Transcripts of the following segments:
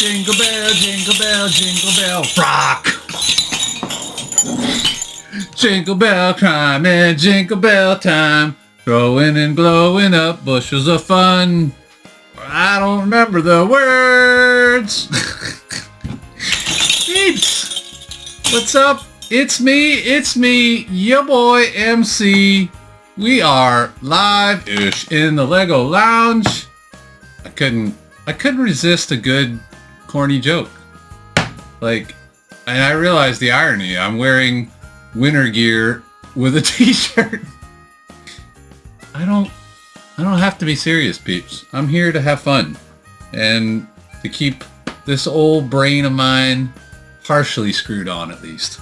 jingle bell, rock. Jingle bell time and jingle bell time. Throwing and blowing up bushels of fun. I don't remember the words. Peeps, what's up? It's me, your boy MC. We are live-ish in the Lego Lounge. I couldn't resist a good corny joke. And I realized the irony. I'm wearing winter gear with a t-shirt. I don't have to be serious, peeps. I'm here to have fun and to keep this old brain of mine partially screwed on, at least.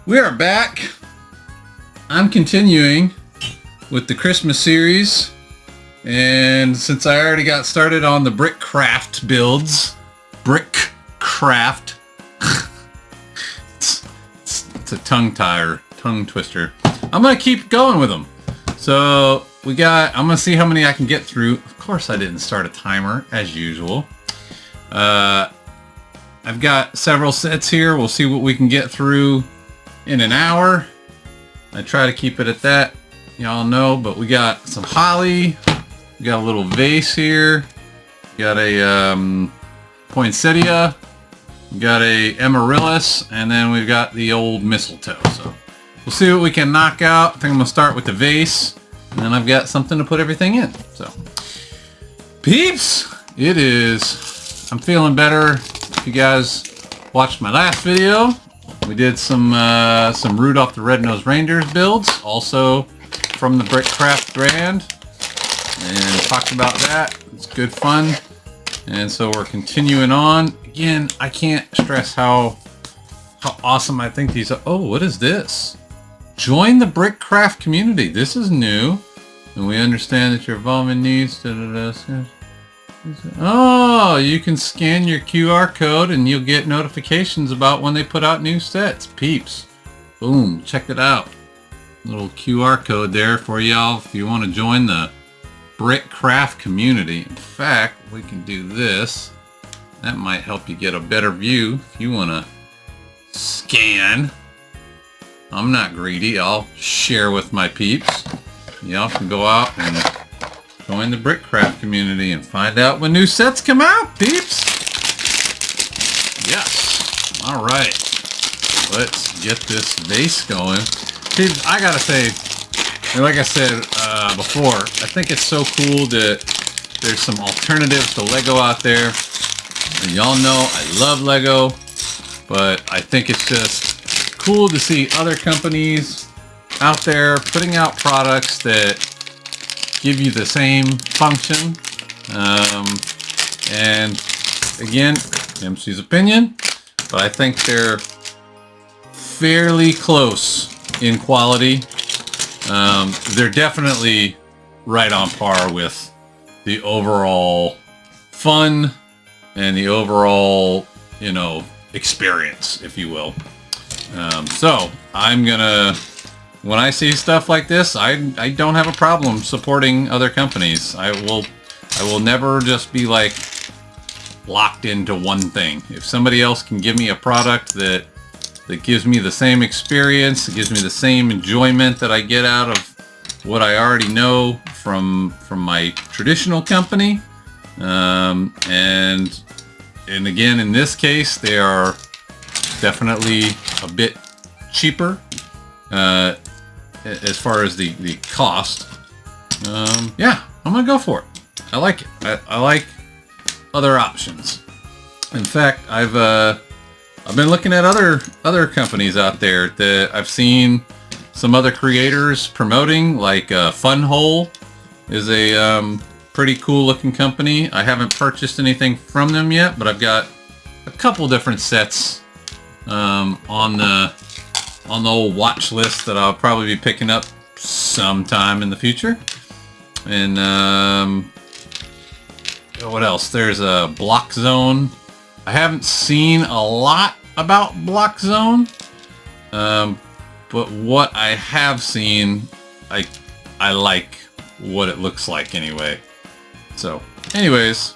We are back. I'm continuing with the Christmas series, and since I already got started on the BrickCraft builds, BrickCraft, it's a tongue twister. I'm gonna keep going with them. So I'm gonna see how many I can get through. Of course I didn't start a timer as usual. I've got several sets here. We'll see what we can get through in an hour. I try to keep it at that, y'all know, but we got some holly. We got a little vase here. We got a poinsettia. We got a amaryllis, and then we've got the old mistletoe. So we'll see what we can knock out. I think I'm gonna start with the vase, and then I've got something to put everything in. So, peeps, I'm feeling better. If you guys watched my last video, we did some Rudolph the Red-Nosed Reindeer's builds, also from the BrickCraft brand, and talked about that. It's good fun, and so we're continuing on. Again, I can't stress how awesome I think these are. Oh, what is this? Join the BrickCraft community. This is new, and we understand that your evolving needs. Oh, you can scan your QR code and you'll get notifications about when they put out new sets. Peeps. Boom. Check it out. Little QR code there for y'all if you want to join the BrickCraft community. In fact, we can do this. That might help you get a better view if you want to scan. I'm not greedy. I'll share with my peeps. Y'all can go out and join the BrickCraft community and find out when new sets come out, peeps. Yes. All right. Let's get this vase going. Peeps, I gotta say, like I said before, I think it's so cool that there's some alternatives to Lego out there. And y'all know I love Lego, but I think it's just cool to see other companies out there putting out products that give you the same function. And again, MC's opinion, but I think they're fairly close in quality. They're definitely right on par with the overall fun and the overall, experience, if you will. So I'm gonna, when I see stuff like this, I don't have a problem supporting other companies. I will never just be locked into one thing. If somebody else can give me a product that gives me the same experience, it gives me the same enjoyment that I get out of what I already know from my traditional company, and again, in this case, they are definitely a bit cheaper as far as the cost. Yeah, I'm gonna go for it. I like it. I like other options. In fact, I've been looking at other companies out there that I've seen some other creators promoting, like Fun Hole is a pretty cool looking company. I haven't purchased anything from them yet, but I've got a couple different sets on the old watch list that I'll probably be picking up sometime in the future. And what else? There's a Block Zone. I haven't seen a lot about Block Zone, but what I have seen, I like what it looks like anyway. So anyways,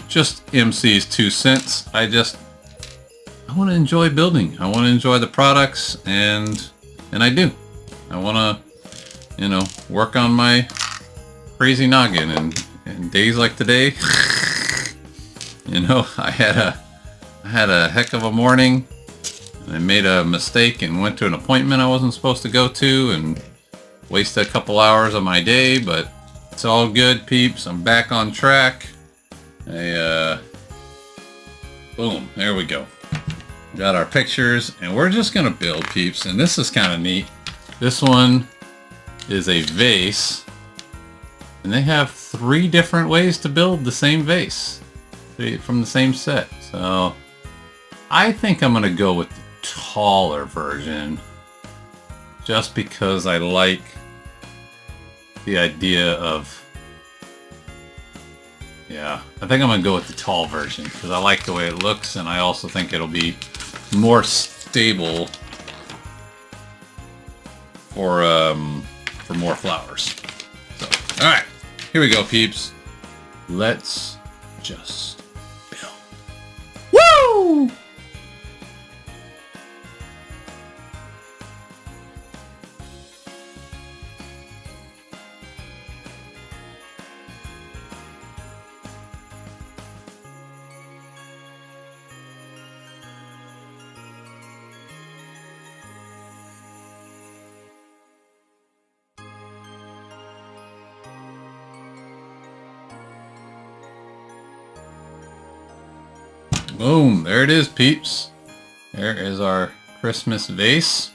just MC's 2 cents. I want to enjoy building. I want to enjoy the products, and I do. I want to, you know, work on my crazy noggin, and days like today, you know, I had a heck of a morning. I made a mistake and went to an appointment I wasn't supposed to go to, and wasted a couple hours of my day, but it's all good, peeps. I'm back on track. Boom, there we go. Got our pictures, and we're just gonna build, peeps, and this is kind of neat. This one is a vase, and they have 3 different ways to build the same vase from the same set. So I think I'm gonna go with the taller version, just because I like the idea of, yeah, I think I'm gonna go with the tall version because I like the way it looks, and I also think it'll be more stable for more flowers. So, all right, here we go, peeps. Let's just build. Woo! Boom, there it is, peeps. There is our Christmas vase.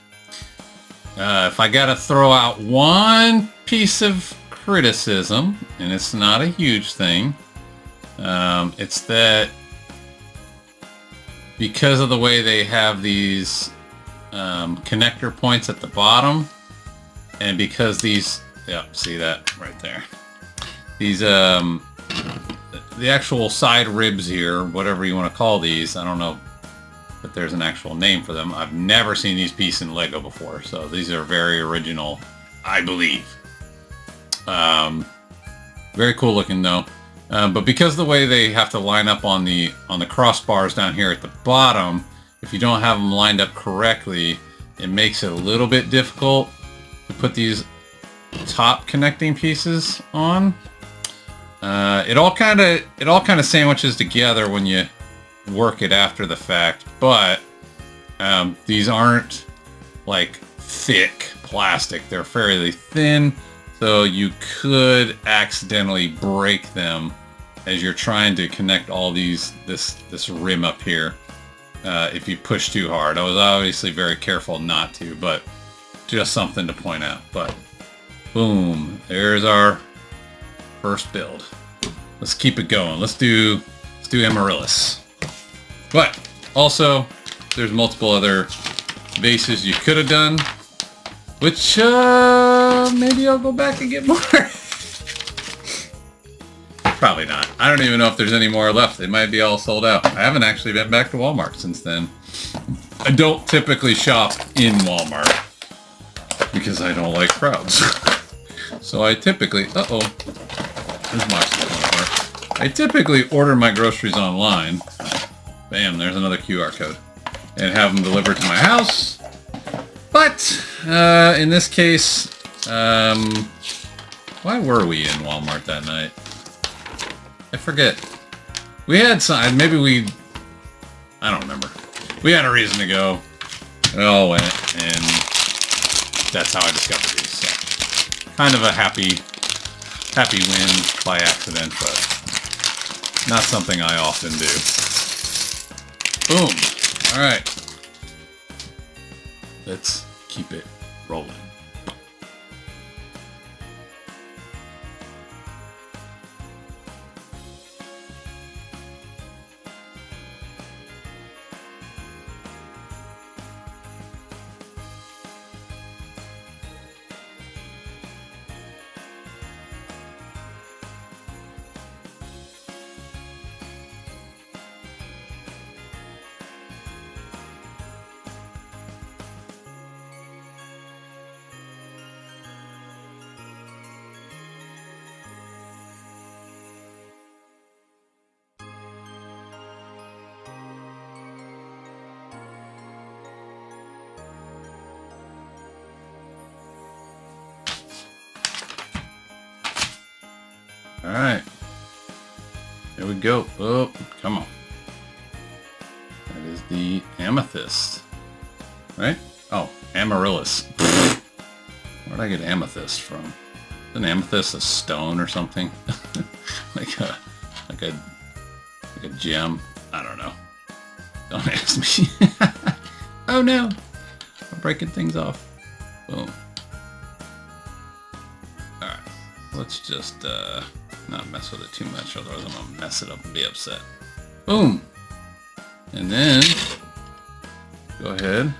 If I gotta throw out one piece of criticism, and it's not a huge thing, it's that because of the way they have these connector points at the bottom, and because these, yeah, see that right there, these the actual side ribs here, whatever you want to call these, I don't know if there's an actual name for them. I've never seen these pieces in Lego before, so these are very original, I believe. Very cool looking though. But because the way they have to line up on the crossbars down here at the bottom, if you don't have them lined up correctly, it makes it a little bit difficult to put these top connecting pieces on. It all kind of sandwiches together when you work it after the fact, but these aren't like thick plastic. They're fairly thin, so you could accidentally break them as you're trying to connect all this rim up here if you push too hard. I was obviously very careful not to, but just something to point out. But boom, there's our first build. Let's keep it going. Let's do Amaryllis. But also, there's multiple other vases you could have done, which maybe I'll go back and get more. Probably not. I don't even know if there's any more left. They might be all sold out. I haven't actually been back to Walmart since then. I don't typically shop in Walmart because I don't like crowds. So I typically, I typically order my groceries online. Bam, there's another QR code. And have them delivered to my house. But, in this case, why were we in Walmart that night? I forget. We had some, I don't remember. We had a reason to go. We all went, and that's how I discovered these. So, kind of a happy win by accident, but not something I often do. Boom. All right. Let's keep it rolling. Alright. Here we go. Oh, come on. That is the amethyst. Right? Oh, amaryllis. Where'd I get amethyst from? Isn't amethyst a stone or something? like a gem? I don't know. Don't ask me. Oh no! I'm breaking things off. Boom. Alright. Let's just not mess with it too much, otherwise I'm gonna mess it up and be upset. Boom! And then go ahead,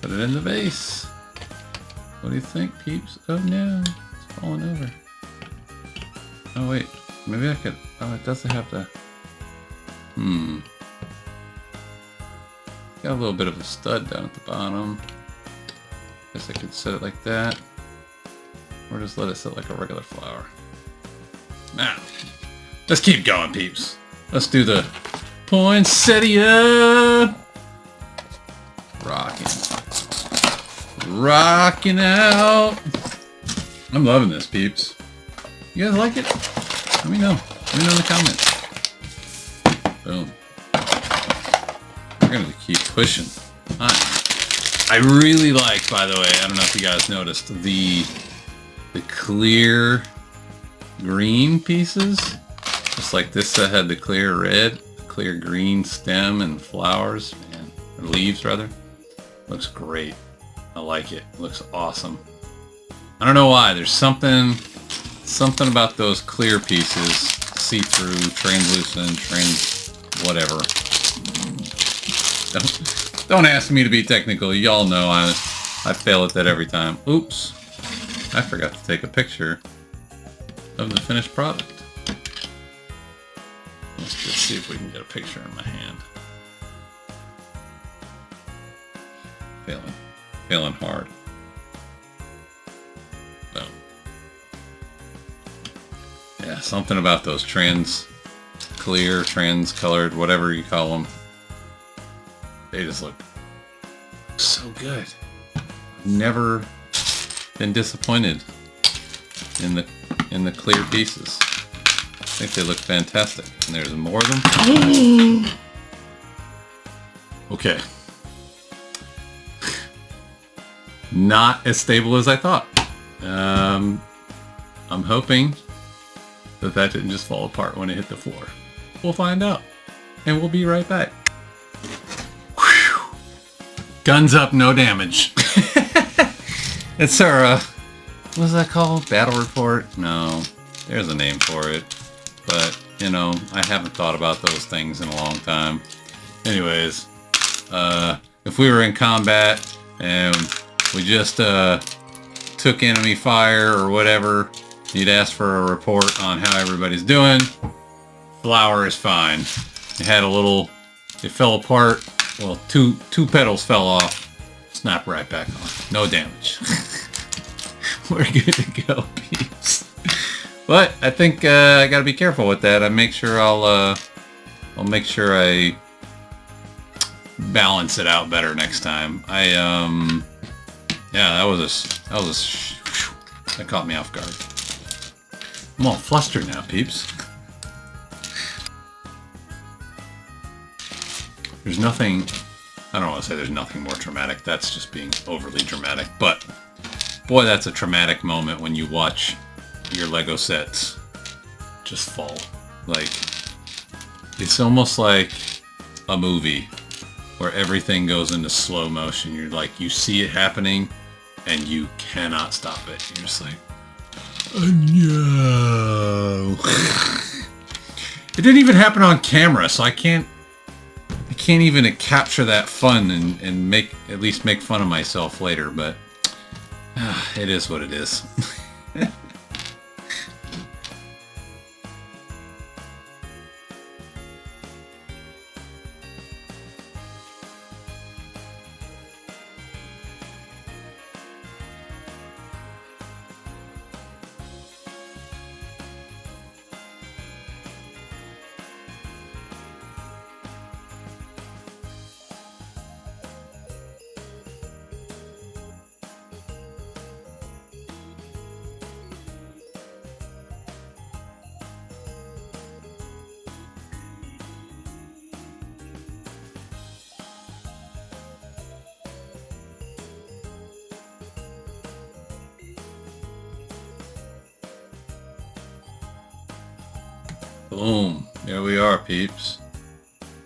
put it in the vase. What do you think, peeps? Oh no, it's falling over. Oh wait, maybe I could. Oh, it doesn't have to. Got a little bit of a stud down at the bottom. Guess I could set it like that, or just let it sit like a regular flower. Now, let's keep going, peeps. Let's do the poinsettia. Rocking out. I'm loving this, peeps. You guys like it? Let me know. Let me know in the comments. Boom. We're gonna keep pushing. I really like, by the way, I don't know if you guys noticed, the clear green pieces. Just like this that had the clear red, clear green stem and flowers, and or leaves rather. Looks great. I like it. Looks awesome. I don't know why. There's something about those clear pieces, see-through, translucent, whatever. Don't ask me to be technical. Y'all know I fail at that every time. Oops. I forgot to take a picture of the finished product. Let's just see if we can get a picture in my hand. Failing hard. So, yeah, something about those clear, trans-colored, whatever you call them. They just look so good. Never been disappointed in the clear pieces. I think they look fantastic. And there's more of them. Okay. Not as stable as I thought. I'm hoping that didn't just fall apart when it hit the floor. We'll find out. And we'll be right back. Whew. Guns up, no damage. It's our, what's that called? Battle report? No, there's a name for it. But, you know, I haven't thought about those things in a long time. Anyways, if we were in combat and we just took enemy fire or whatever, you'd ask for a report on how everybody's doing. Flower is fine. It had a little, it fell apart. Well, two petals fell off. Snap right back on. No damage. We're good to go, peeps. But I think I gotta be careful with that. I make sure I'll make sure I balance it out better next time. Yeah, that caught me off guard. I'm all flustered now, peeps. There's nothing, I don't want to say there's nothing more traumatic. That's just being overly dramatic. But boy, that's a traumatic moment when you watch your Lego sets just fall. Like, it's almost like a movie where everything goes into slow motion. You're like, you see it happening and you cannot stop it. You're just like, oh no. It didn't even happen on camera, so I can't even capture that fun and at least make fun of myself later, but it is what it is. Boom. There we are, peeps.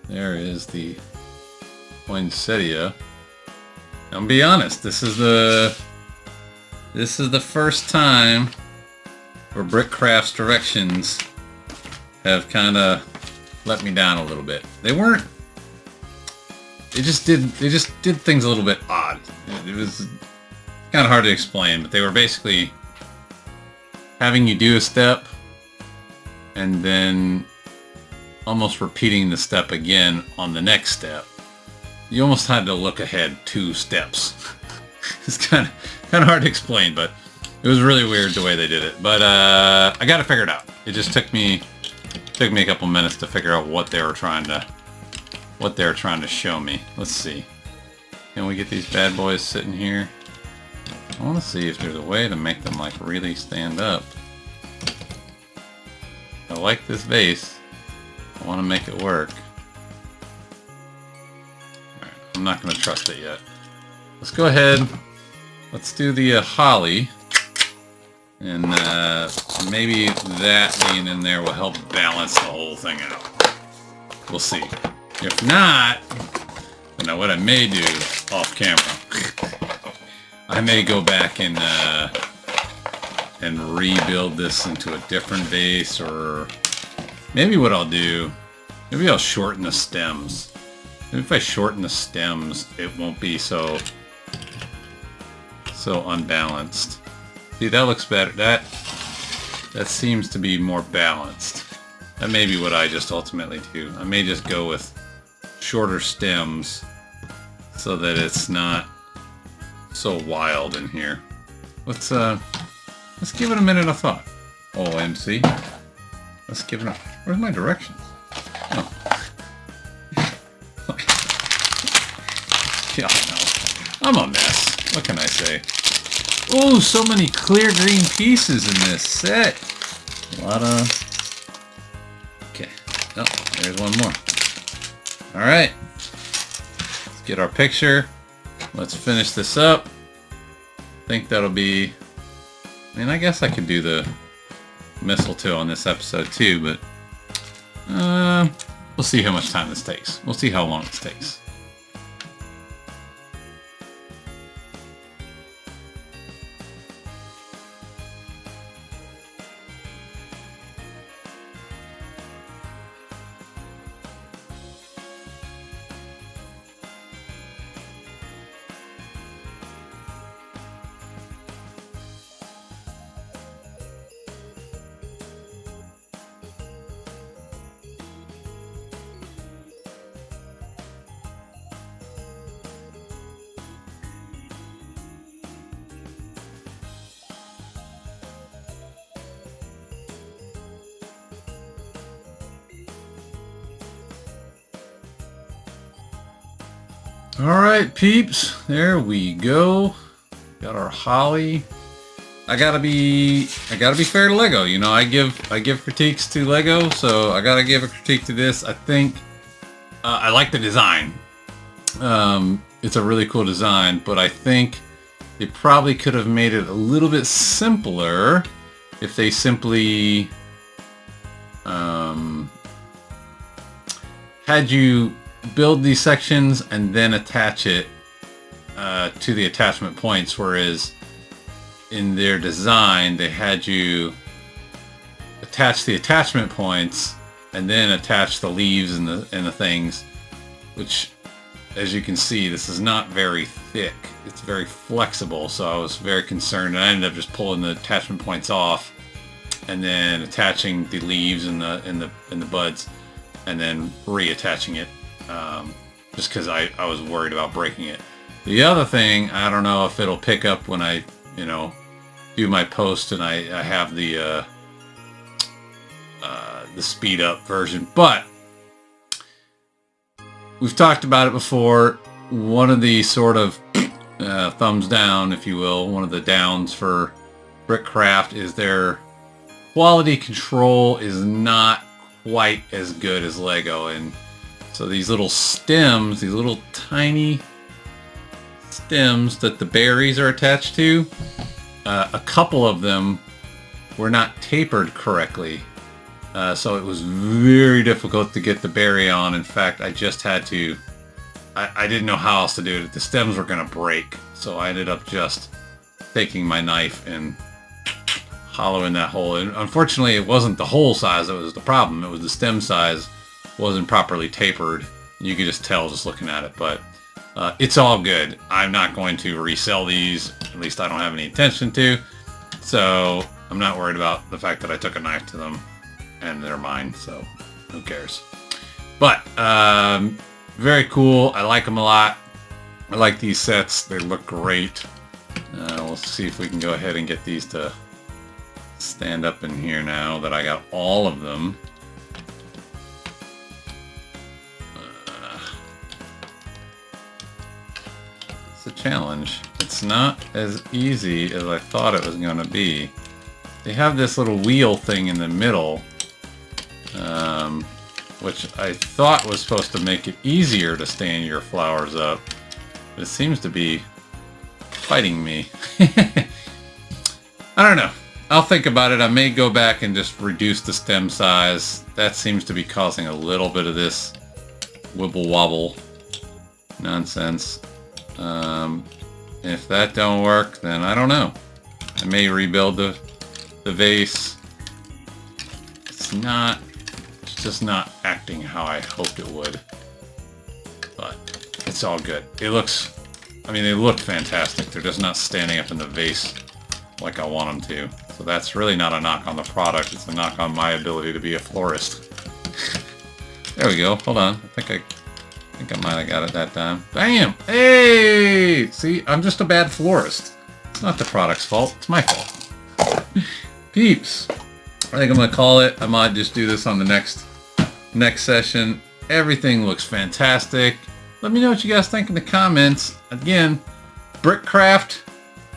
There is the poinsettia. I'll be honest, this is the first time where BrickCraft's directions have kind of let me down a little bit. They just did things a little bit odd. It was kind of hard to explain, but they were basically having you do a step and then almost repeating the step again on the next step. You almost had to look ahead 2 steps. It's kind of hard to explain, but it was really weird the way they did it. But I got it figured out. It just took me a couple minutes to figure out what they were trying to show me. Let's see. Can we get these bad boys sitting here? I want to see if there's a way to make them like really stand up. I like this vase. I want to make it work. Alright, I'm not going to trust it yet. Let's go ahead. Let's do the holly. And maybe that being in there will help balance the whole thing out. We'll see. If not, then what I may do off camera, I may go back and rebuild this into a different vase, or maybe what I'll do, maybe I'll shorten the stems. Maybe if I shorten the stems, it won't be so unbalanced. See, that looks better. That seems to be more balanced. That may be what I just ultimately do. I may just go with shorter stems so that it's not so wild in here. Let's give it a minute of thought. OMC. Let's give it a... Where's my directions? Oh. Yeah, no. I'm a mess. What can I say? Oh, so many clear green pieces in this set. A lot of... Okay. Oh, there's one more. Alright. Let's get our picture. Let's finish this up. I think that'll be... I mean, I guess I could do the mistletoe on this episode too, but... we'll see how much time this takes. We'll see how long this takes. Alright, peeps, there we go. Got our holly. I gotta be fair to Lego. You know, I give critiques to Lego, so I gotta give a critique to this. I think I like the design. It's a really cool design, but I think they probably could have made it a little bit simpler if they simply had you build these sections and then attach it to the attachment points, whereas in their design they had you attach the attachment points and then attach the leaves and the things, which, as you can see, this is not very thick. It's very flexible, so I was very concerned, and I ended up just pulling the attachment points off and then attaching the leaves and the buds and then reattaching it. Just because I was worried about breaking it. The other thing, I don't know if it'll pick up when I, do my post and I have the speed up version, but we've talked about it before. One of the sort of thumbs down, if you will, one of the downs for BrickCraft is their quality control is not quite as good as Lego. And so these little stems, these little tiny stems that the berries are attached to, a couple of them were not tapered correctly. So it was very difficult to get the berry on. In fact, I just had to, I didn't know how else to do it. The stems were going to break. So I ended up just taking my knife and hollowing that hole. And unfortunately, it wasn't the hole size that was the problem. It was the stem size wasn't properly tapered. You could just tell just looking at it, but it's all good. I'm not going to resell these. At least I don't have any intention to. So I'm not worried about the fact that I took a knife to them and they're mine. So who cares? But very cool. I like them a lot. I like these sets. They look great. We'll see if we can go ahead and get these to stand up in here now that I got all of them. It's a challenge. It's not as easy as I thought it was going to be. They have this little wheel thing in the middle, which I thought was supposed to make it easier to stand your flowers up. But it seems to be fighting me. I don't know. I'll think about it. I may go back and just reduce the stem size. That seems to be causing a little bit of this wibble wobble nonsense. If that don't work, then I don't know. I may rebuild the vase. It's just not acting how I hoped it would. But it's all good. It looks, I mean, they look fantastic. They're just not standing up in the vase like I want them to. So that's really not a knock on the product. It's a knock on my ability to be a florist. There we go. Hold on. I think I might have got it that time. Bam! Hey! See, I'm just a bad florist. It's not the product's fault. It's my fault. Peeps. I think I'm going to call it. I might just do this on the next session. Everything looks fantastic. Let me know what you guys think in the comments. Again, BrickCraft.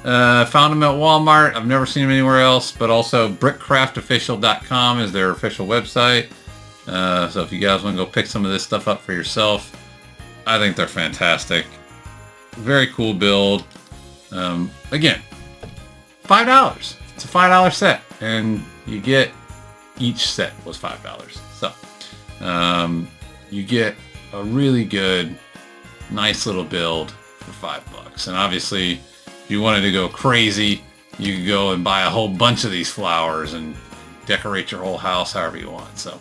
Found them at Walmart. I've never seen them anywhere else, but also BrickCraftOfficial.com is their official website. So if you guys want to go pick some of this stuff up for yourself, I think they're fantastic. Very cool build. Again, $5. It's a $5 set, and you get each set was $5. So you get a really good, nice little build for $5. And obviously, if you wanted to go crazy, you could go and buy a whole bunch of these flowers and decorate your whole house however you want. So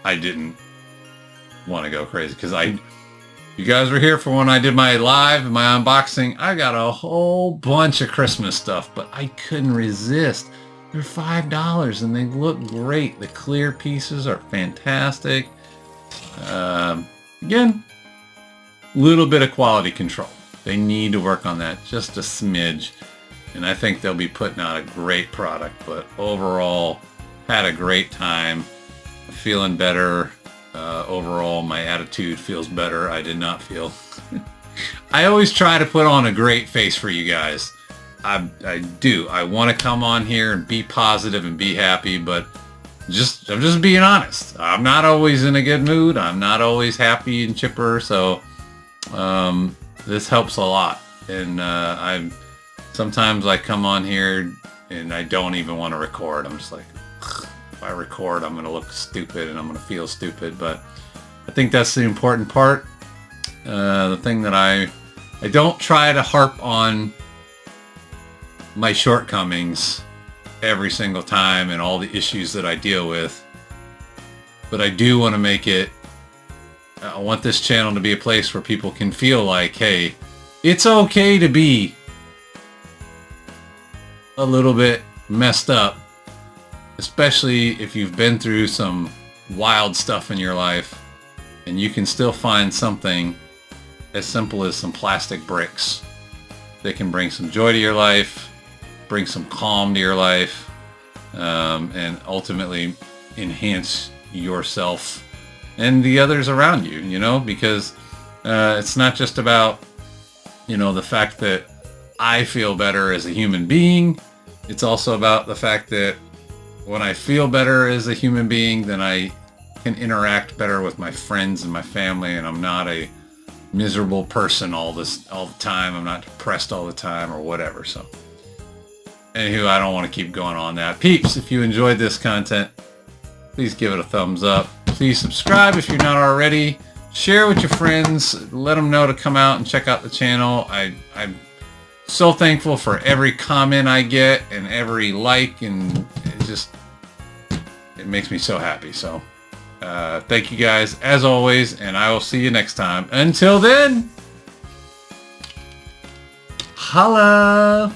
I didn't want to go crazy because you guys were here for when I did my live and my unboxing. I got a whole bunch of Christmas stuff, but I couldn't resist. They're $5 and they look great. The clear pieces are fantastic. Again, little bit of quality control. They need to work on that just a smidge. And I think they'll be putting out a great product. But overall, had a great time. Feeling better. Overall, my attitude feels better. I did not feel... I always try to put on a great face for you guys. I do. I want to come on here and be positive and be happy, but I'm just being honest. I'm not always in a good mood. I'm not always happy and chipper, so this helps a lot. And sometimes I come on here and I don't even want to record. I'm just like, if I record, I'm going to look stupid and I'm going to feel stupid. But I think that's the important part. The thing that I don't try to harp on my shortcomings every single time and all the issues that I deal with. But I do want to make it, I want this channel to be a place where people can feel like, hey, it's okay to be a little bit messed up, especially if you've been through some wild stuff in your life, and you can still find something as simple as some plastic bricks that can bring some joy to your life, bring some calm to your life, and ultimately enhance yourself and the others around you, you know, because it's not just about, you know, the fact that I feel better as a human being. It's also about the fact that when I feel better as a human being, then I can interact better with my friends and my family, and I'm not a miserable person all the time. I'm not depressed all the time or whatever. So anywho, I don't want to keep going on that. Peeps, if you enjoyed this content, please give it a thumbs up. Please subscribe if you're not already. Share with your friends. Let them know to come out and check out the channel. I'm so thankful for every comment I get and every like, and it makes me so happy. So thank you guys as always, and I will see you next time. Until then, holla!